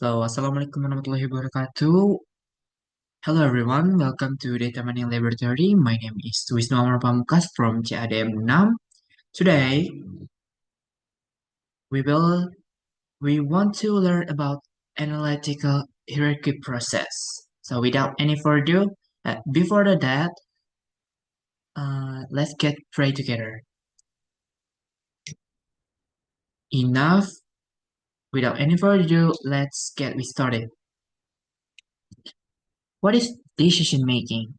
Assalamualaikum warahmatullahi wabarakatuh. Hello everyone, welcome to Data Mining Laboratory. My name is Wisnu Amar Pamungkas from CADM 6. Today, we will we want to learn about analytical hierarchy process. So without any further, before that, let's get pray together. Enough. Without any further ado, let's get started. What is decision making?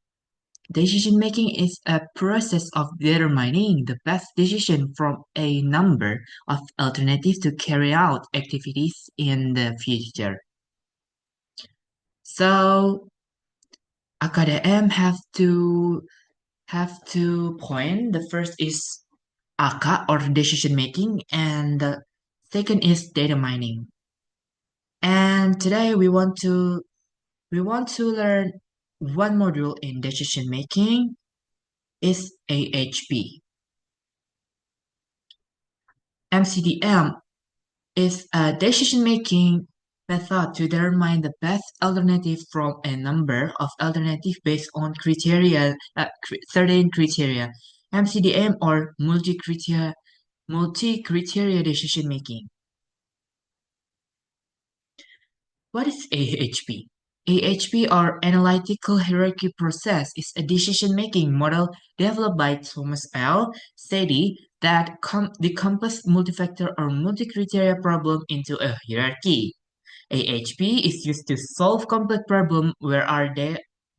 Decision making is a process of determining the best decision from a number of alternatives to carry out activities in the future. So AKDM have to point. The first is AKA or decision making, and the second is data mining. And today we want to learn one module in decision making is AHP. MCDM is a decision-making method to determine the best alternative from a number of alternatives based on certain criteria. MCDM or multi-criteria decision-making. What is AHP? AHP or Analytical Hierarchy Process is a decision-making model developed by Thomas L. Sadie that decomposes multi-factor or multi-criteria problem into a hierarchy. AHP is used to solve complex problems where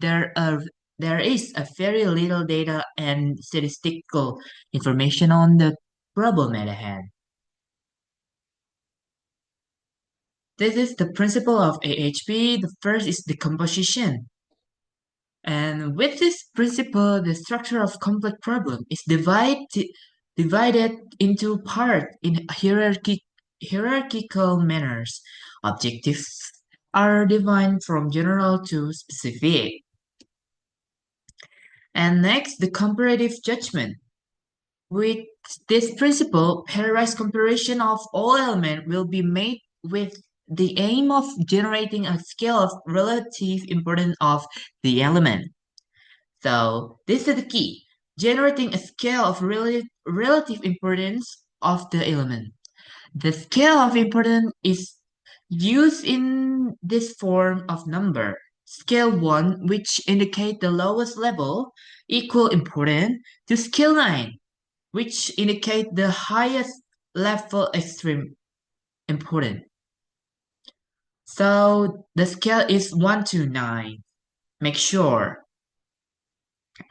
there are there is a very little data and statistical information on the problem at hand. This is the principle of AHP. The first is decomposition. And with this principle, the structure of complex problem is divided into parts in hierarchical manners. Objectives are defined from general to specific. And next, the comparative judgment. With this principle, pairwise comparison of all elements will be made with the aim of generating a scale of relative importance of the element. So this is the key, generating a scale of relative importance of the element. The scale of importance is used in this form of number. Scale 1, which indicate the lowest level, equal importance to scale 9, which indicate the highest level extreme important. So the scale is 1 to 9. Make sure.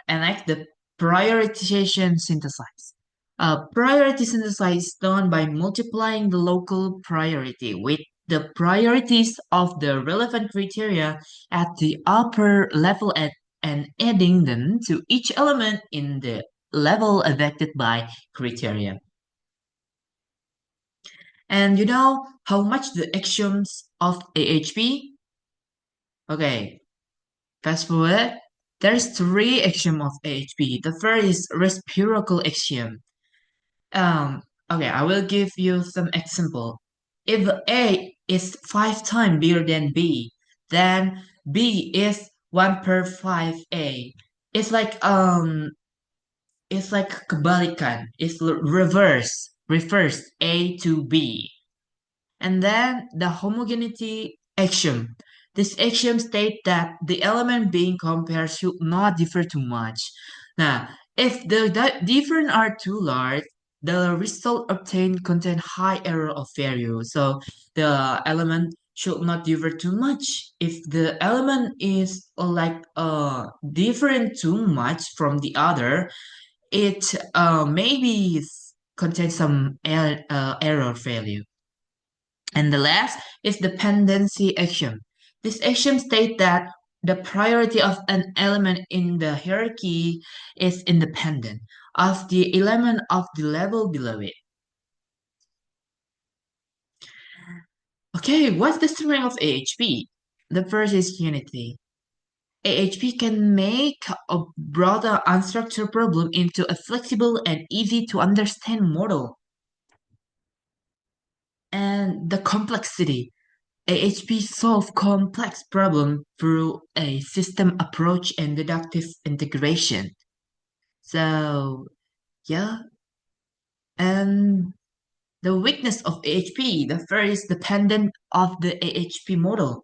And next, the prioritization synthesis. Priority synthesis is done by multiplying the local priority with the priorities of the relevant criteria at the upper level and adding them to each element in the level affected by criteria. And you know how much the axioms of AHP? Okay, fast forward. There's three axioms of AHP. The first is reciprocal axiom. Okay, I will give you some example. If A is 5 times bigger than B, then B is 1 per 5A. It's like kebalikan. It's reverse A to B. And then the homogeneity axiom. This axiom states that the element being compared should not differ too much. Now, if the difference are too large, the result obtained contain high error of value. So the element should not differ too much. If the element is different too much from the other, it maybe contains some error value. And the last is dependency axiom. This axiom states that the priority of an element in the hierarchy is independent of the element of the level below it. Okay, what's the strength of AHP? The first is unity. AHP can make a broader unstructured problem into a flexible and easy to understand model. And the complexity. AHP solve complex problem through a system approach and deductive integration. So yeah, and the weakness of AHP, the first is dependent of the AHP model.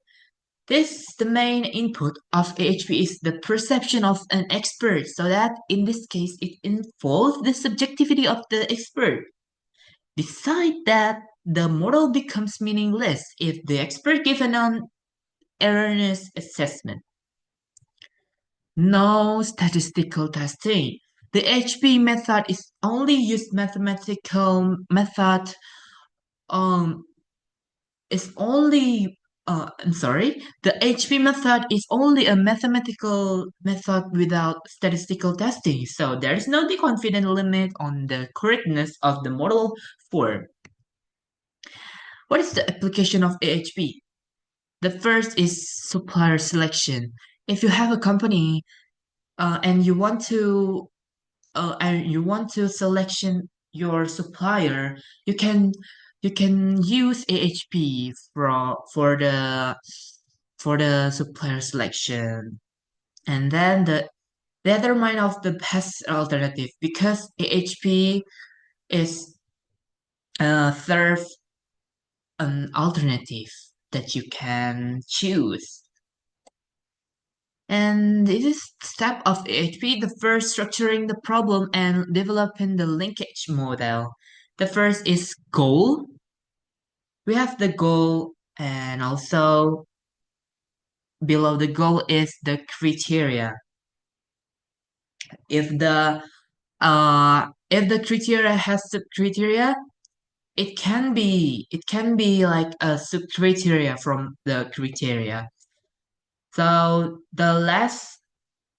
The main input of AHP is the perception of an expert, so that in this case it involves the subjectivity of the expert. Beside that, the model becomes meaningless if the expert gives an erroneous assessment. No statistical testing. The HP method is only used mathematical method um is only I'm sorry, the HP method is only a mathematical method without statistical testing, so there is no confidence limit on the correctness of the model form. What is the application of AHP? The first is supplier selection. If you have a company and you want to selection your supplier, you can you can use AHP for the supplier selection, and then the other mind of the best alternative because AHP is third an alternative that you can choose. And this is step of AHP, the first structuring the problem and developing the linkage model. The first is goal. We have the goal and also below the goal is the criteria. If the criteria has sub criteria, it can be like a sub criteria from the criteria. So the last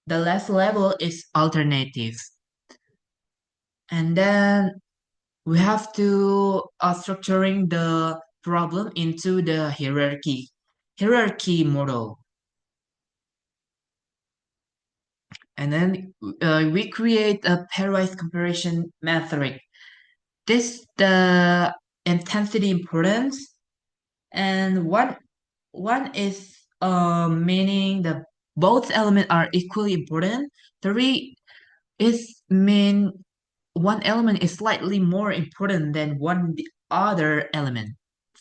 level is alternative. And then we have to structuring the problem into the hierarchy model. And then we create a pairwise comparison metric. This the intensity importance, and one is meaning the both elements are equally important. Three is mean one element is slightly more important than one the other element.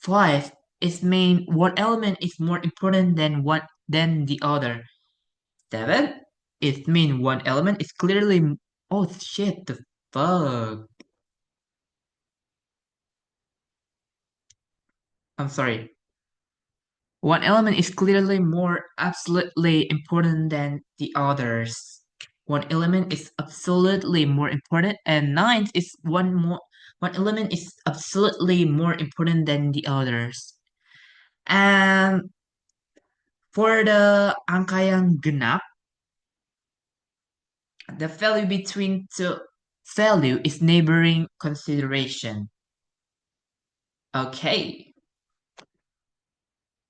Five is mean one element is more important than the other. Seven, it mean one element is clearly oh shit the fuck. I'm sorry. One element is clearly more absolutely important than the others. One element is absolutely more important, and ninth is one element is absolutely more important than the others. And for the angka yang genap, the value between two value is neighboring consideration. Okay.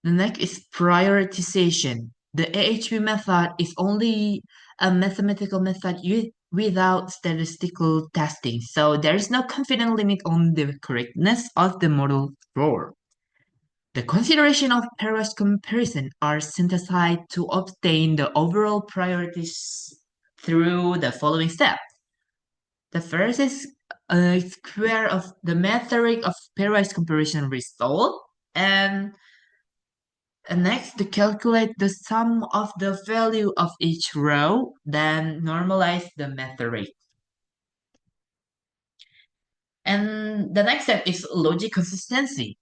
The next is prioritization. The AHP method is only a mathematical method without statistical testing, so there is no confidence limit on the correctness of the model score. The consideration of pairwise comparison are synthesized to obtain the overall priorities through the following steps. The first is a square of the metric of pairwise comparison result, and next, to calculate the sum of the value of each row, then normalize the metric. And the next step is logic consistency.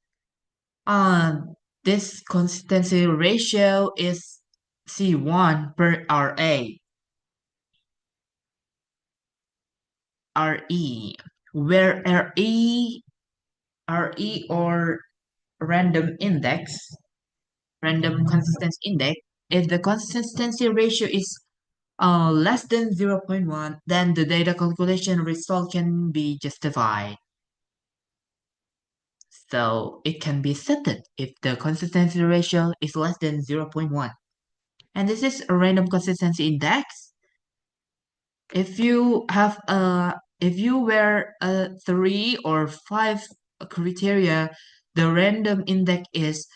This consistency ratio is C1 per RE, where RE or random consistency index, if the consistency ratio is less than zero point 0.1, then the data calculation result can be justified. So it can be set if the consistency ratio is less than zero point 0.1. And this is a random consistency index. If you were a 3 or 5 criteria, the random index is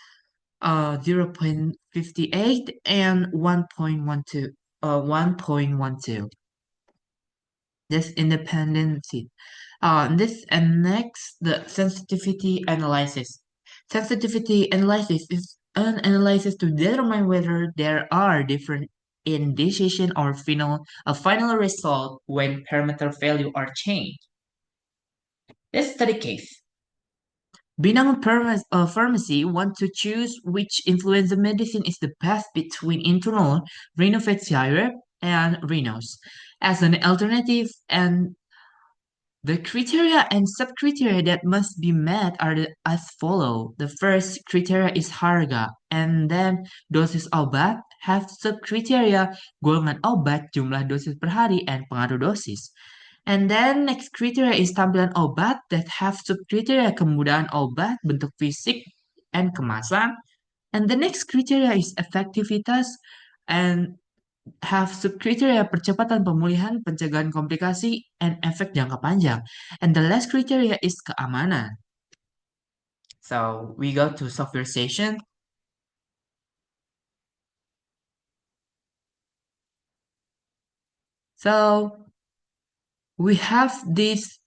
0.58 and 1.12, 1.12. This independency. This and next, the sensitivity analysis. Sensitivity analysis is an analysis to determine whether there are different indecision or final result when parameter value are changed. Let's study case. Binang pharmacy want to choose which influenza medicine is the best between internal rhinopharyngite and rhinos as an alternative, and the criteria and sub-criteria that must be met are as follow. The first criteria is harga, and then dosis obat have sub-criteria golongan obat, jumlah dosis per hari, and pengaruh dosis. And then next criteria is tampilan obat that have sub-criteria kemudahan obat, bentuk fisik, and kemasan. And the next criteria is efektivitas and have sub-criteria percepatan pemulihan, pencegahan komplikasi, and efek jangka panjang. And the last criteria is keamanan. So we go to software session. So we have this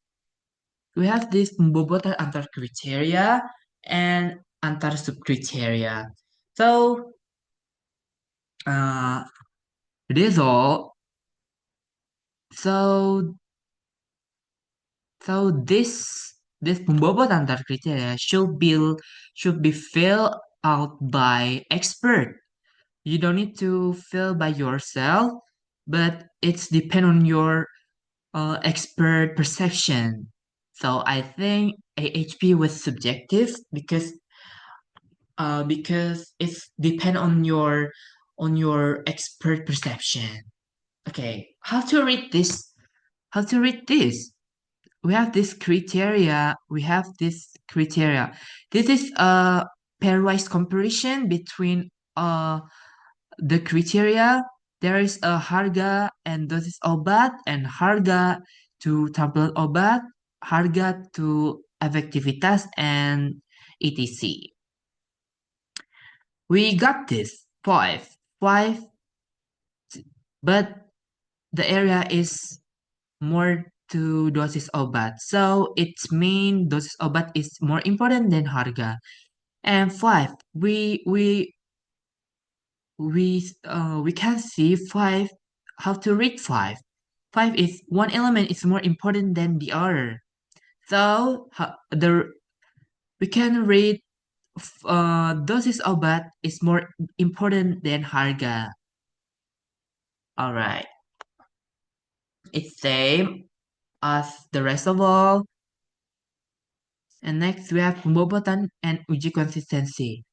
pembobotan antar kriteria and antar subkriteria. So uh, this all. So this pembobotan antar kriteria should be filled out by expert. You don't need to fill by yourself, but it's depend on your expert perception. So I think AHP was subjective because it's depend on your expert perception. Okay, how to read this? How to read this? We have this criteria. We have this criteria. This is a pairwise comparison between the criteria. There is a harga and dosis obat, and harga to tampilan obat, harga to efektivitas, and etc. We got this five, but the area is more to dosis obat. So its mean dosis obat is more important than harga. And five, we can see five, how to read five. Five is one element is more important than the other. So we can read dosis obat is more important than harga. All right, it's same as the rest of all. And next we have pembobotan and uji konsistensi.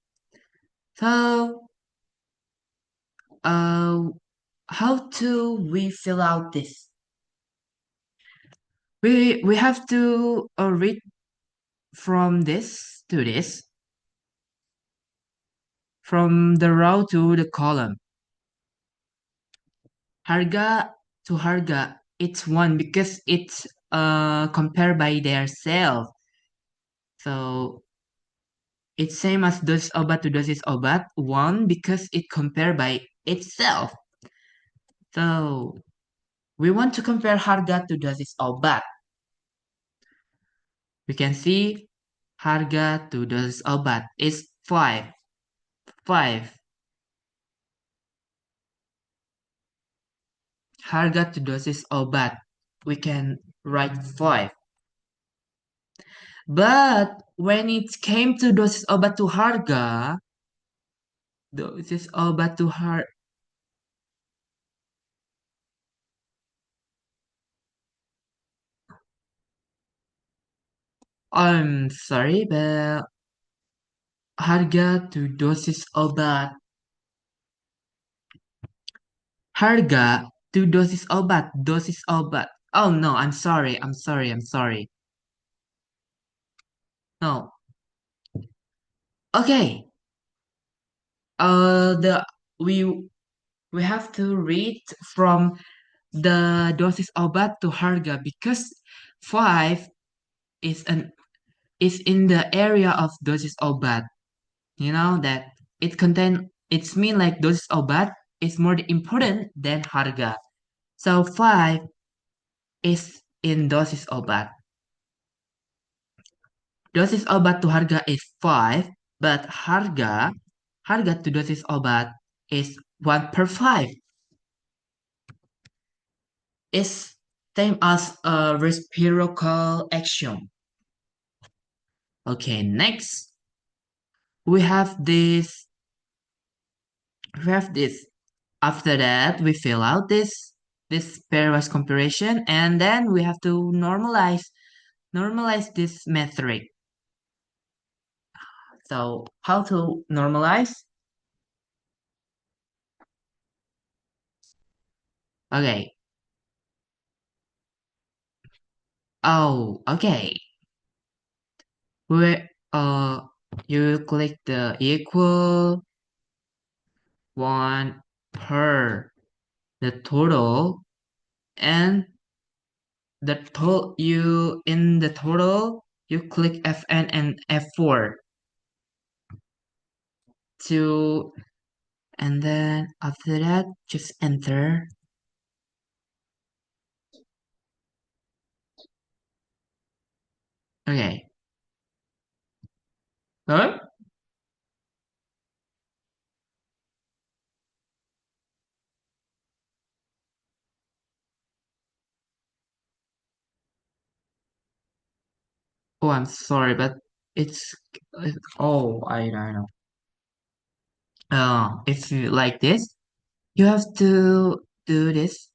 So uh, how to we fill out this? We have to read from this to this, from the row to the column. Harga to harga, it's one because it's compared by their self. So it's same as dosis obat to dosis obat, one because it compared by itself. So we want to compare harga to dosis obat. We can see harga to dosis obat is 5. 5. Harga to dosis obat. We can write 5. But when it came to dosis obat to harga, dosis obat to I'm sorry, but harga to dosis obat. Harga to dosis obat. Dosis obat. Oh no, I'm sorry. I'm sorry. I'm sorry. No. Okay. The we have to read from the dosis obat to harga because 5 is in the area of dosis obat. You know that. it's mean like dosis obat is more important than harga. So 5 is in dosis obat. Dosis obat to harga is 5, but harga to dosis obat is 1 per 5. It's same as a reciprocal action. Okay, next we have this we have this. After that, we fill out this pairwise comparison, and then we have to normalize this metric. So how to normalize? Okay. Oh, okay. We you click the equal one per the total, and the total you in the total you click Fn and F4 to, and then after that just enter. Okay. Huh? Oh, I'm sorry, but it's oh, I know. If you like this, you have to do this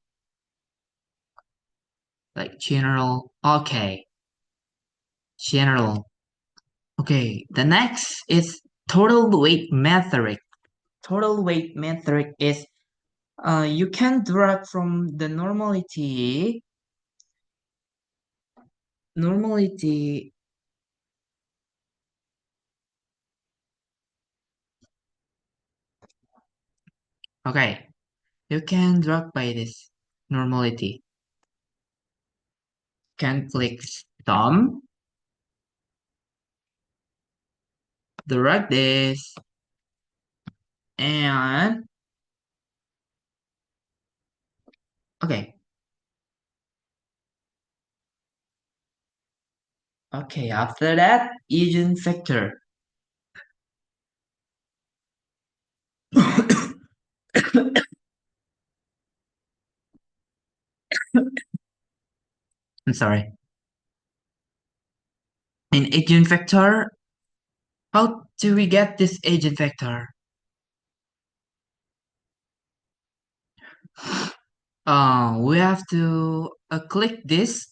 like general. Okay, general. Okay, the next is total weight metric. Total weight metric is you can drag from the normality. Okay, you can drag by this normality. Can click thumb, drag this, and okay. Okay, after that, agent factor. I'm sorry. In agent factor, how do we get this agent factor? We have to click this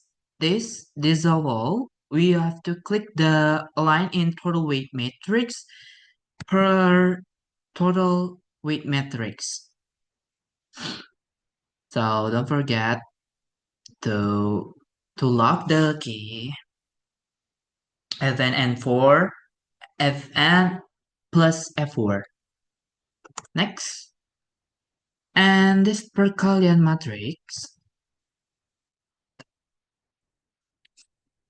oval. We have to click the line in total weight matrix per total weight matrix. So don't forget to lock the key Fn and 4 Fn plus F4. Next, and this Perkalian matrix.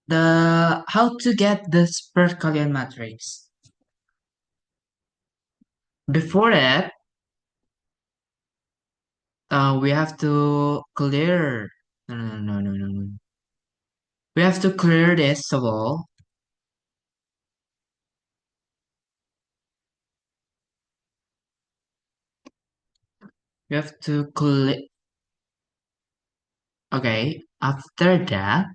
The how to get this Perkalian matrix. Before that, we have to clear. No. We have to clear this wall. We have to clear. Okay. After that,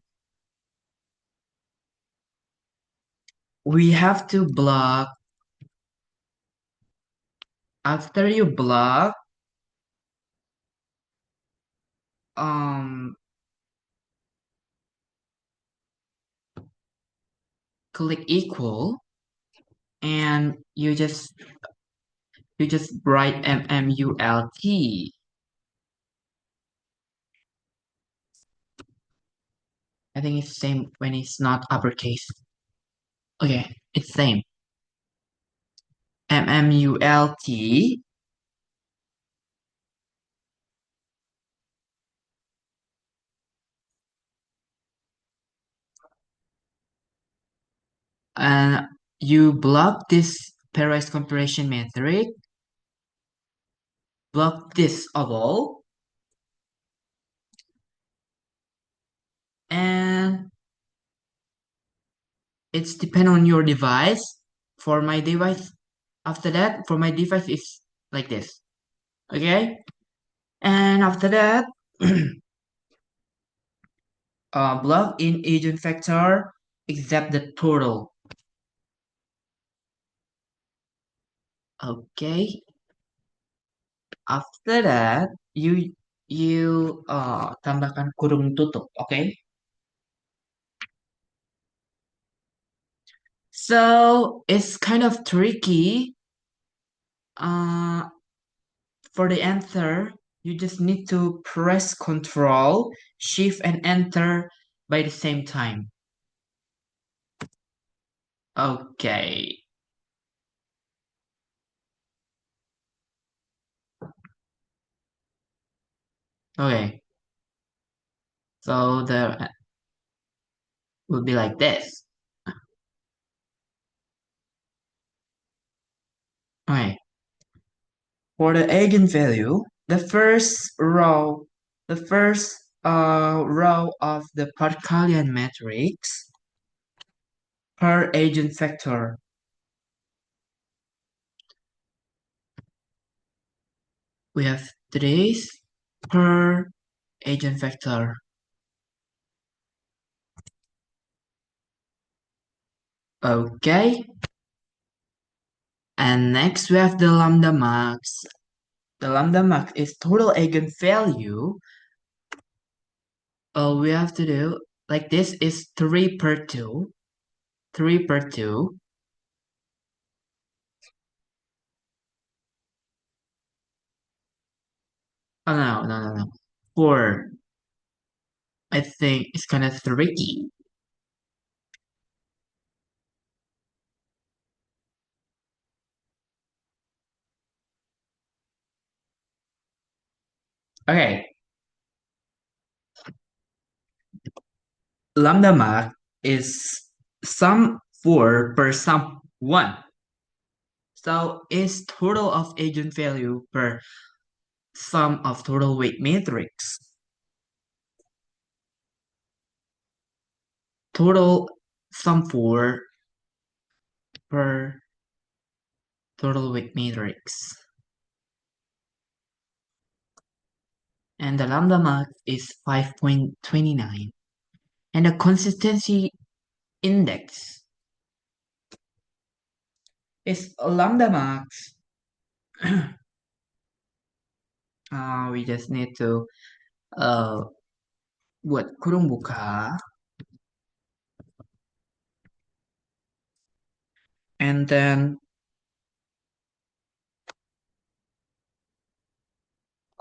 we have to block. After you block, um, click equal, and you just write MMULT. I think it's same when it's not uppercase. Okay, it's same. MMULT, and you block this pairwise comparison metric, block this oval, and it's depend on your device. For my device, after that, for my device is like this. Okay, and after that, block in eigenvector except the total. Okay, after that, you tambahkan kurung tutup. Okay, so it's kind of tricky. Uh, for the answer, you just need to press Control, Shift, and Enter by the same time. Okay. Okay. So the will be like this. Okay. For the eigenvalue, the first row of the Pascalian matrix per eigenvector. We have trace per eigenvector. Okay. And next we have the lambda max. The lambda max is total eigenvalue. We have to do like this is 3 per 2. 3 per 2. Oh no. 4. I think it's kind of tricky. Okay. Lambda max is sum 4 per sum 1. So it's total of eigenvalue per sum of total weight matrix. Total sum 4 per total weight matrix. And the lambda max is 5.29. And the consistency index is lambda max. We just need to uh, buat kurung buka, and then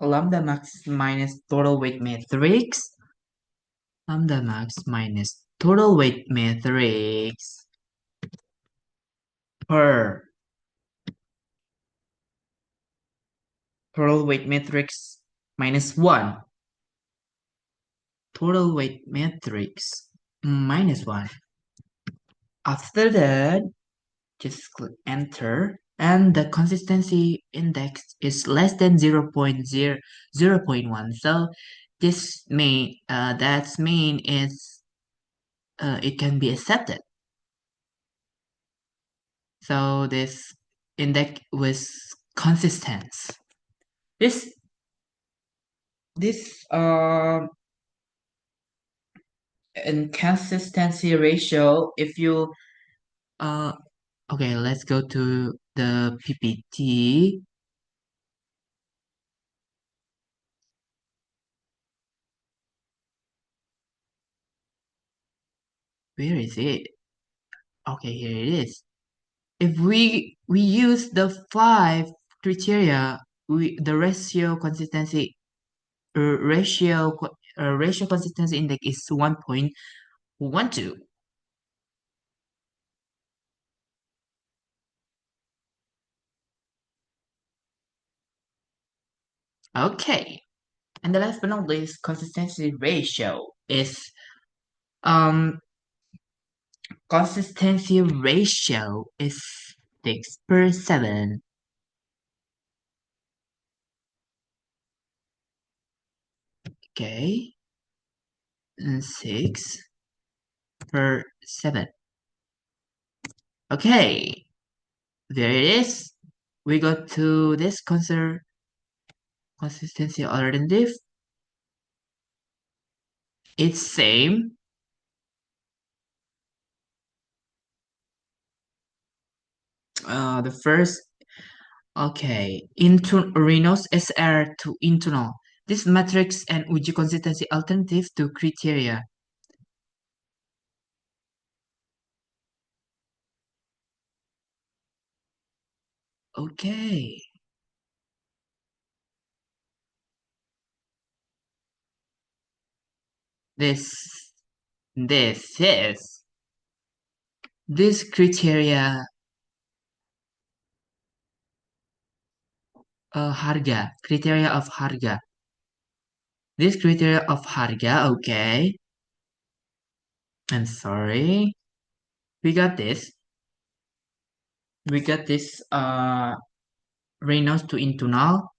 lambda max minus total weight matrix, lambda max minus total weight matrix per total weight matrix minus 1, total weight matrix minus 1. After that, just click enter, and the consistency index is less than 0.0, 0.1. So this may that's mean is it can be accepted. So this index was consistent. This this inconsistency ratio, if you uh okay, let's go to the PPT. Where is it? Okay, here it is. If we use the 5 criteria, we the ratio consistency index is 1.12. Okay, and the last but not least, consistency ratio is um consistency ratio is 6/7. Okay, and 6/7. Okay, there it is. We got to this consistency alternative. It's same. The first, okay, into Reynolds SR to internal. This matrix and uji consistency alternative to criteria. Okay, this this is this criteria harga, criteria of harga. This criteria of harga, okay. I'm sorry. We got this. We got this Reynolds to internal.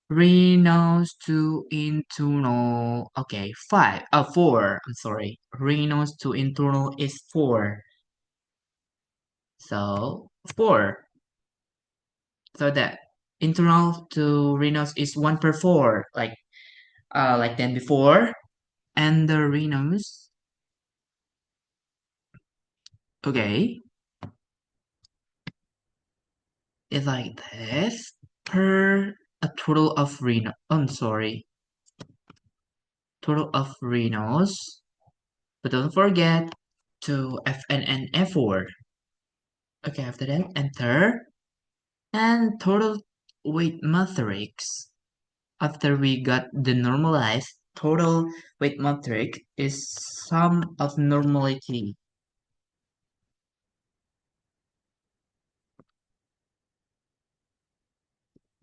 Reynolds to internal. Okay, five. 4. I'm sorry. Reynolds to internal is 4. So 4. So that internal to Reynolds is 1/4, like then before. And the Reynolds, okay, is like this per a total of Reynolds. I'm sorry, total of Reynolds. But don't forget to Fn and F4. Okay, after that, enter. And total weight matrix. After we got the normalized, total weight matrix is sum of normality.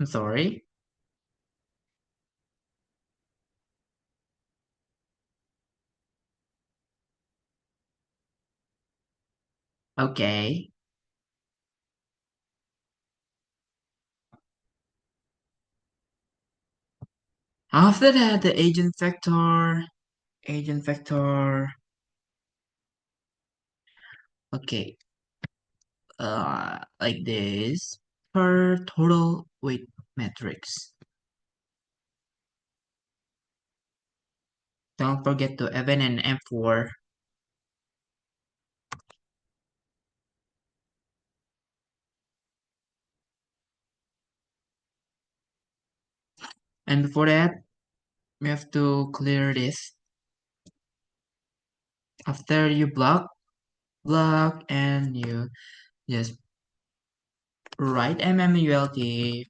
I'm sorry. Okay. After that, the agent vector, okay, like this, per total weight matrix. Don't forget to Fn and F4. And before that, we have to clear this. After you block, and you just write MMULT,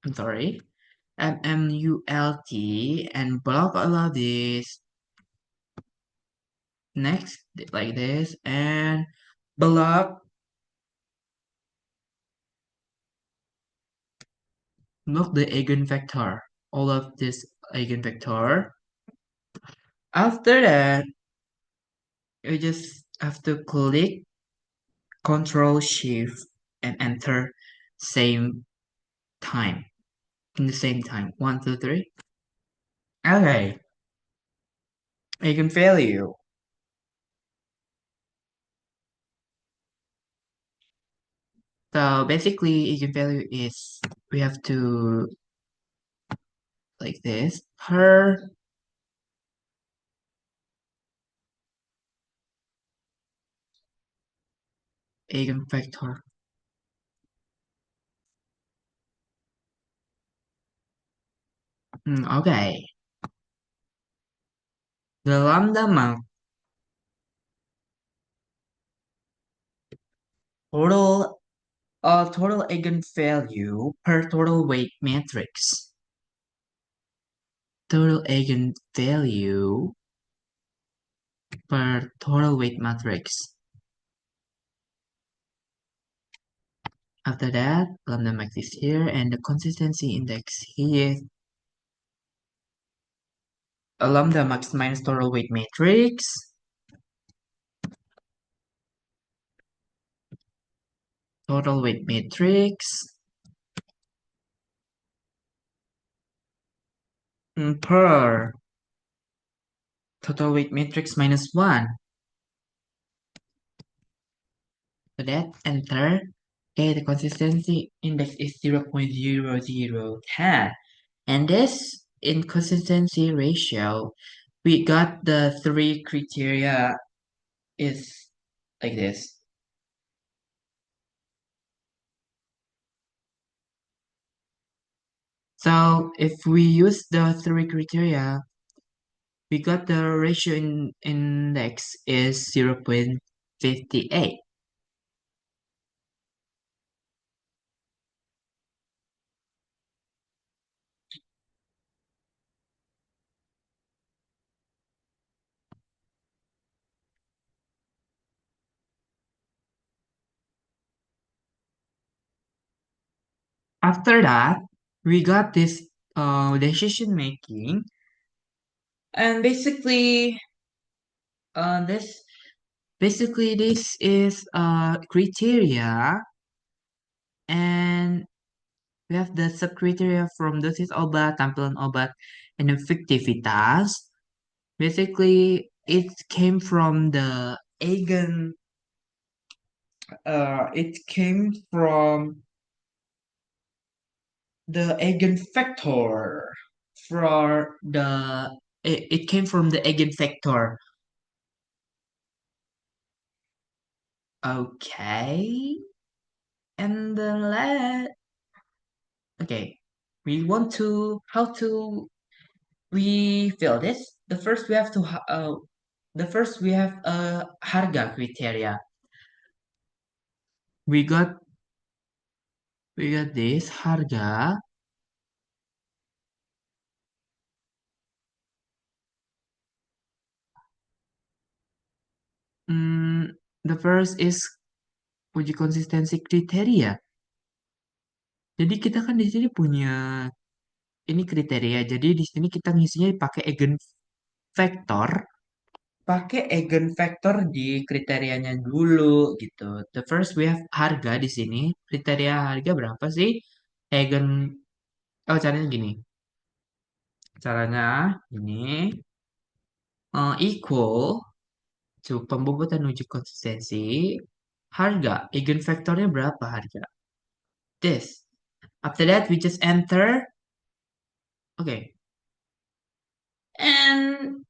I'm sorry, MMULT, and block all of this. Next, like this, and block the eigenvector, all of this eigenvector. After that, you just have to click Control Shift and enter same time in the same time. 1, 2, 3. Okay, eigenvalue. So basically, eigenvalue is we have to like this per eigenvector. Okay, the lambda max total total eigenvalue per total weight matrix. Total eigenvalue per total weight matrix. After that, lambda max is here, and the consistency index here. A lambda max minus total weight matrix. total weight matrix per total weight matrix minus 1. So that enter. Okay, the consistency index is 0.0010. And this inconsistency ratio, we got the three criteria is like this. So if we use the three criteria, we got the ratio in index is 0.58. After that, we got this decision making, and this this is criteria, and we have the subcriteria from dosis obat, tampilan obat, and efektivitas. Basically, it came from the it came from the eigenvector for it came from the eigenvector. Okay, and then okay, we want to how to we fill this. The first we have a harga criteria. We got this harga. The first is uji konsistensi kriteria. Jadi kita kan di sini punya ini kriteria. Jadi di sini kita ngisinya pakai eigenvector, di kriterianya dulu gitu. The first we have harga di sini. Kriteria harga berapa sih? Eigen Oh, caranya gini. Caranya ini equal to pembobotan uji konsistensi harga. Eigenvectornya berapa harga? This. After that, we just enter. Okay. And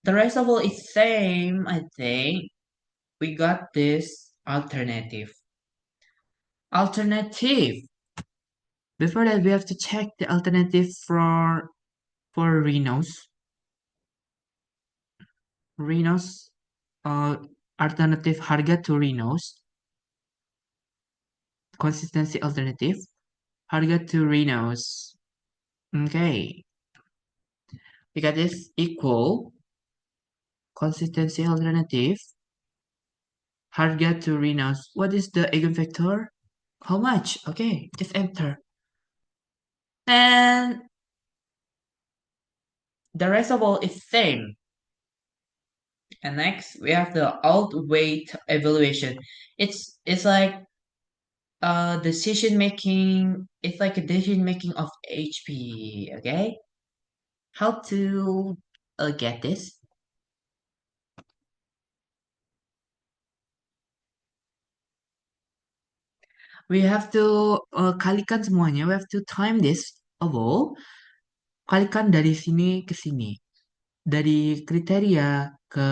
the rest of all is same, I think. We got this alternative. Alternative. Before that, we have to check the alternative for Rhinos. Rhinos, uh, alternative harga to Rhinos. Consistency alternative. Harga to Rhinos. Okay. We got this equal consistency alternative. Harga to Rhinos. What is the eigenvector? How much? Okay, just enter. And the rest of all is same. And next we have the alt weight evaluation. It's like decision making. It's like a decision making of HP. Okay, how to get this? We have to kalikan semuanya. We have to time this all. Kalikan dari sini ke sini. Dari kriteria ke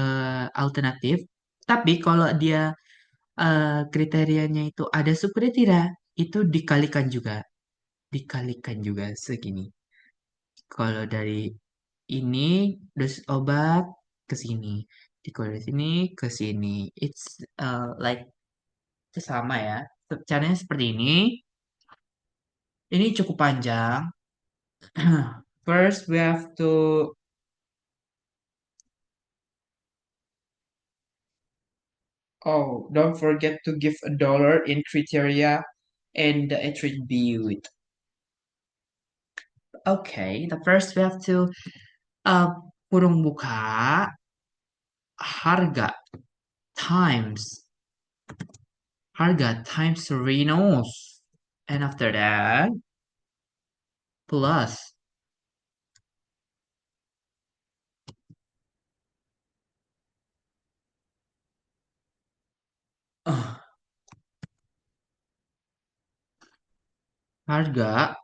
alternatif. Tapi kalau dia kriterianya itu ada subkriteria, itu dikalikan juga segini. Kalau dari ini dosis obat ke sini, kalau dari sini ke sini, it's like itu sama ya. Caranya seperti ini. Ini cukup panjang. First, we have to don't forget to give a dollar in criteria and the attribute. Okay, the first we have to uh, kurung buka harga times Harga times Reynolds. And after that, plus uh, harga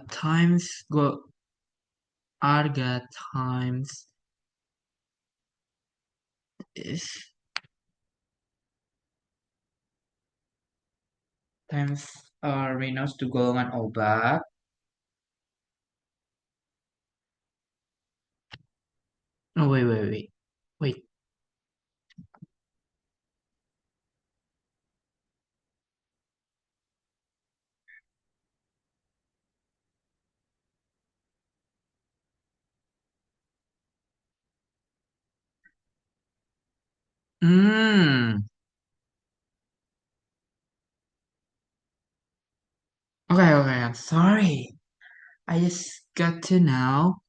times go harga times is times Reynolds to golongan obat. Oh wait. Hmm. Okay. I'm sorry. I just got to know.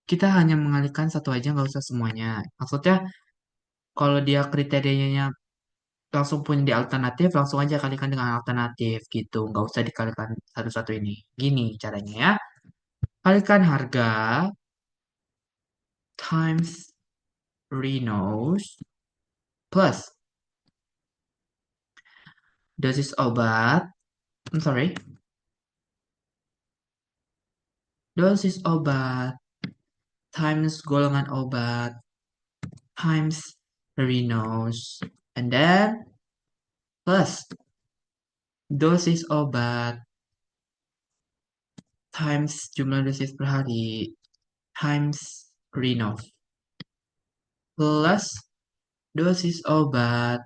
Kita hanya mengalihkan satu aja, nggak usah semuanya. Maksudnya, kalau dia kriterianya langsung punya di alternatif, langsung aja kalikan dengan alternatif gitu. Nggak usah dikalikan satu-satu ini. Gini caranya ya. Kalikan harga times Reynolds plus dosis obat. I'm sorry. Dosis obat times golongan obat times Reynolds. And then plus dosis obat times jumlah dosis per hari times Reynolds plus dosis obat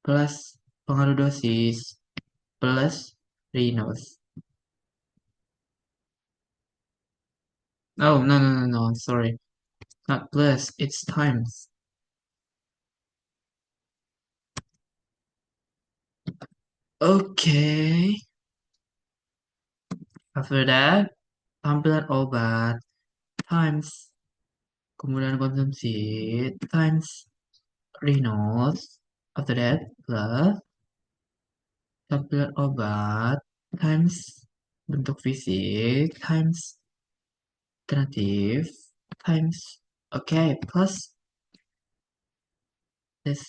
plus pengaruh dosis plus Reynolds. Oh, no, sorry. Not plus, it's times. Okay. After that, tampilan obat times kemudian konsumsi times Reynolds. After that, plus tampilan obat times bentuk fisik times alternatif times plus this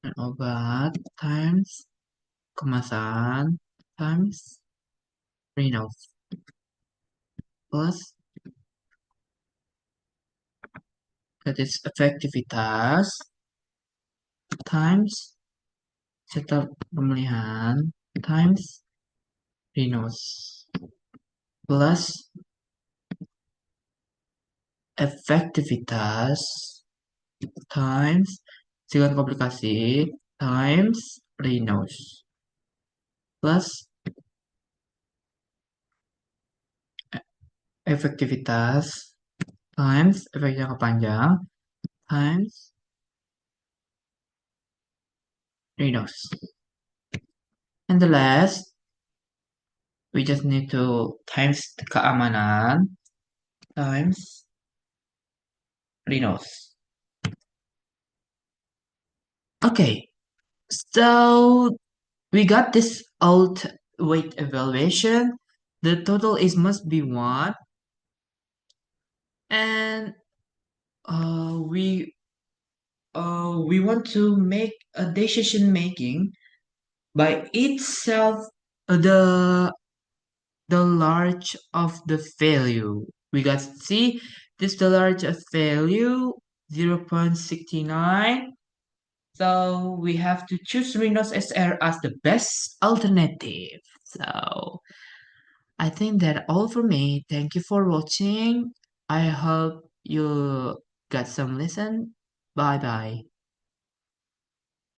dan obat times kemasan times Reynolds plus that is efektivitas times setel pemilihan times Reynolds plus efektivitas times silang komplikasi times Reynolds plus efektivitas times efek jangka panjang times Reynolds. And the last, we just need to times keamanan times Reynolds. Okay, so we got this alt weight evaluation. The total is must be 1, and we want to make a decision making by itself, the large of the value. We got see this the large of value 0.69. So we have to choose Rhinos SR as the best alternative. So I think that all for me. Thank you for watching. I hope you got some lesson. Bye bye.